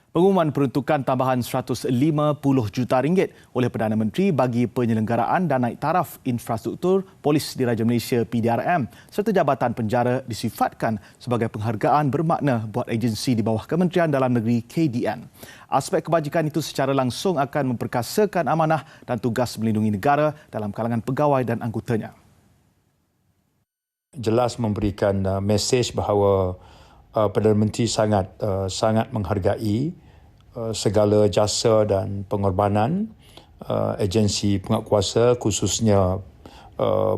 Pengumuman peruntukan tambahan RM150 juta oleh Perdana Menteri bagi penyelenggaraan dan naik taraf infrastruktur Polis Diraja Malaysia PDRM serta Jabatan Penjara disifatkan sebagai penghargaan bermakna buat agensi di bawah Kementerian Dalam Negeri KDN. Aspek kebajikan itu secara langsung akan memperkasakan amanah dan tugas melindungi negara dalam kalangan pegawai dan anggotanya. Jelas memberikan mesej bahawa Perdana Menteri sangat menghargai segala jasa dan pengorbanan agensi penguatkuasa khususnya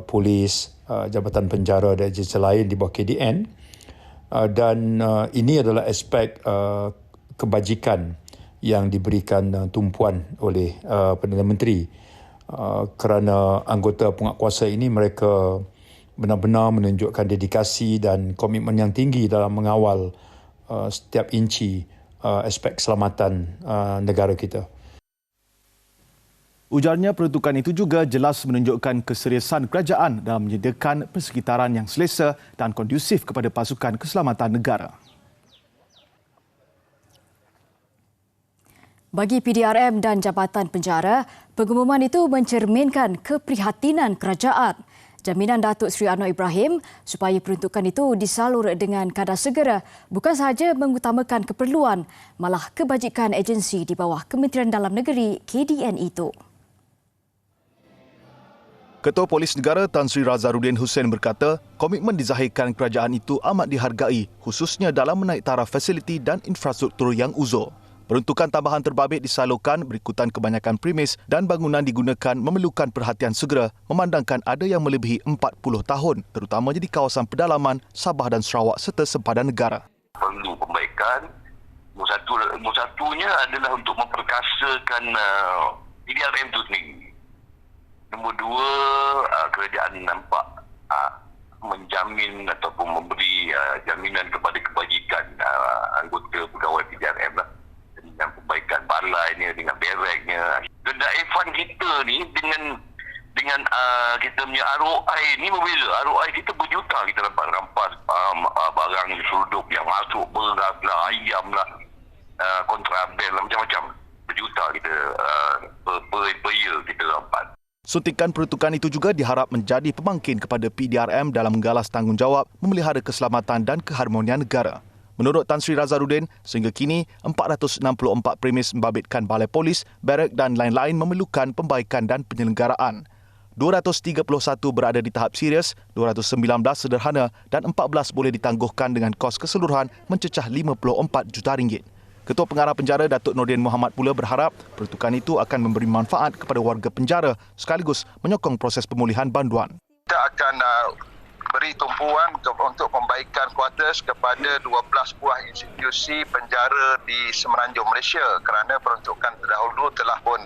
polis, Jabatan Penjara dan agensi lain di bawah KDN, dan ini adalah aspek kebajikan yang diberikan tumpuan oleh Perdana Menteri kerana anggota penguatkuasa ini mereka benar-benar menunjukkan dedikasi dan komitmen yang tinggi dalam mengawal setiap inci aspek keselamatan negara kita. Ujarnya peruntukan itu juga jelas menunjukkan keseriusan kerajaan dalam menyediakan persekitaran yang selesa dan kondusif kepada pasukan keselamatan negara. Bagi PDRM dan Jabatan Penjara, pengumuman itu mencerminkan keprihatinan kerajaan. Jaminan Datuk Seri Anwar Ibrahim supaya peruntukan itu disalur dengan kadar segera bukan sahaja mengutamakan keperluan, malah kebajikan agensi di bawah Kementerian Dalam Negeri KDN itu. Ketua Polis Negara Tan Sri Razarudin Hussein berkata, komitmen dizahirkan kerajaan itu amat dihargai khususnya dalam menaik taraf fasiliti dan infrastruktur yang uzur. Peruntukan tambahan terbabit disalurkan berikutan kebanyakan premis dan bangunan digunakan memerlukan perhatian segera memandangkan ada yang melebihi 40 tahun terutamanya di kawasan pedalaman Sabah dan Sarawak serta sempadan negara. Perlu perbaikan. Satunya adalah untuk memperkasakan PDRM itu sendiri. Nombor dua, kerajaan nampak menjamin ataupun memberi jaminan kepada kebajikan anggota pegawai PDRM lah. Dengan perbaikan balainya, dengan bereknya. Denda Evan kita ni dengan kita punya ROI ni berbeza. ROI kita berjuta kita dapat rampas barang seruduk yang masuk, beras lah, ayam lah, kontraband lah, macam-macam. Berjuta kita per year kita rampas. Suntikan peruntukan itu juga diharap menjadi pembangkit kepada PDRM dalam menggalas tanggungjawab memelihara keselamatan dan keharmonian negara. Menurut Tan Sri Razarudin, sehingga kini 464 premis membabitkan balai polis, barak dan lain-lain memerlukan pembaikan dan penyelenggaraan. 231 berada di tahap serius, 219 sederhana dan 14 boleh ditangguhkan dengan kos keseluruhan mencecah RM54 juta. Ketua Pengarah Penjara Datuk Nordin Mohamad pula berharap peruntukan itu akan memberi manfaat kepada warga penjara sekaligus menyokong proses pemulihan banduan. Kita akan beri tumpuan untuk membaikan kuartus kepada 12 buah institusi penjara di Semenanjung Malaysia kerana peruntukan terdahulu telah pun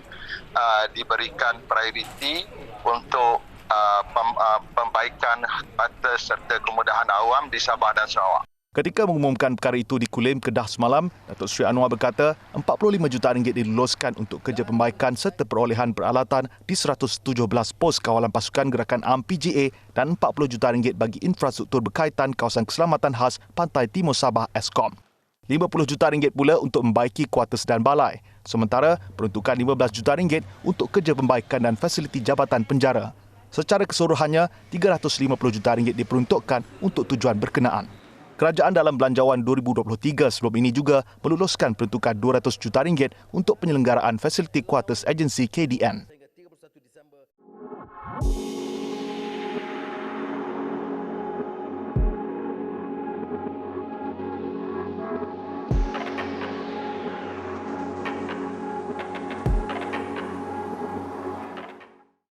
diberikan prioriti untuk pembaikan kuartus serta kemudahan awam di Sabah dan Sarawak. Ketika mengumumkan perkara itu di Kulim, Kedah semalam, Datuk Seri Anwar berkata RM45 juta diluluskan untuk kerja pembaikan serta perolehan peralatan di 117 pos kawalan pasukan gerakan ARM PGA dan RM40 juta bagi infrastruktur berkaitan kawasan keselamatan khas Pantai Timur Sabah ESKOM. RM50 juta pula untuk membaiki kuartus dan balai. Sementara peruntukan RM15 juta untuk kerja pembaikan dan fasiliti Jabatan Penjara. Secara keseluruhannya, RM350 juta diperuntukkan untuk tujuan berkenaan. Kerajaan dalam belanjawan 2023 sebelum ini juga meluluskan peruntukan RM200 juta untuk penyelenggaraan fasiliti kuartus agensi KDN.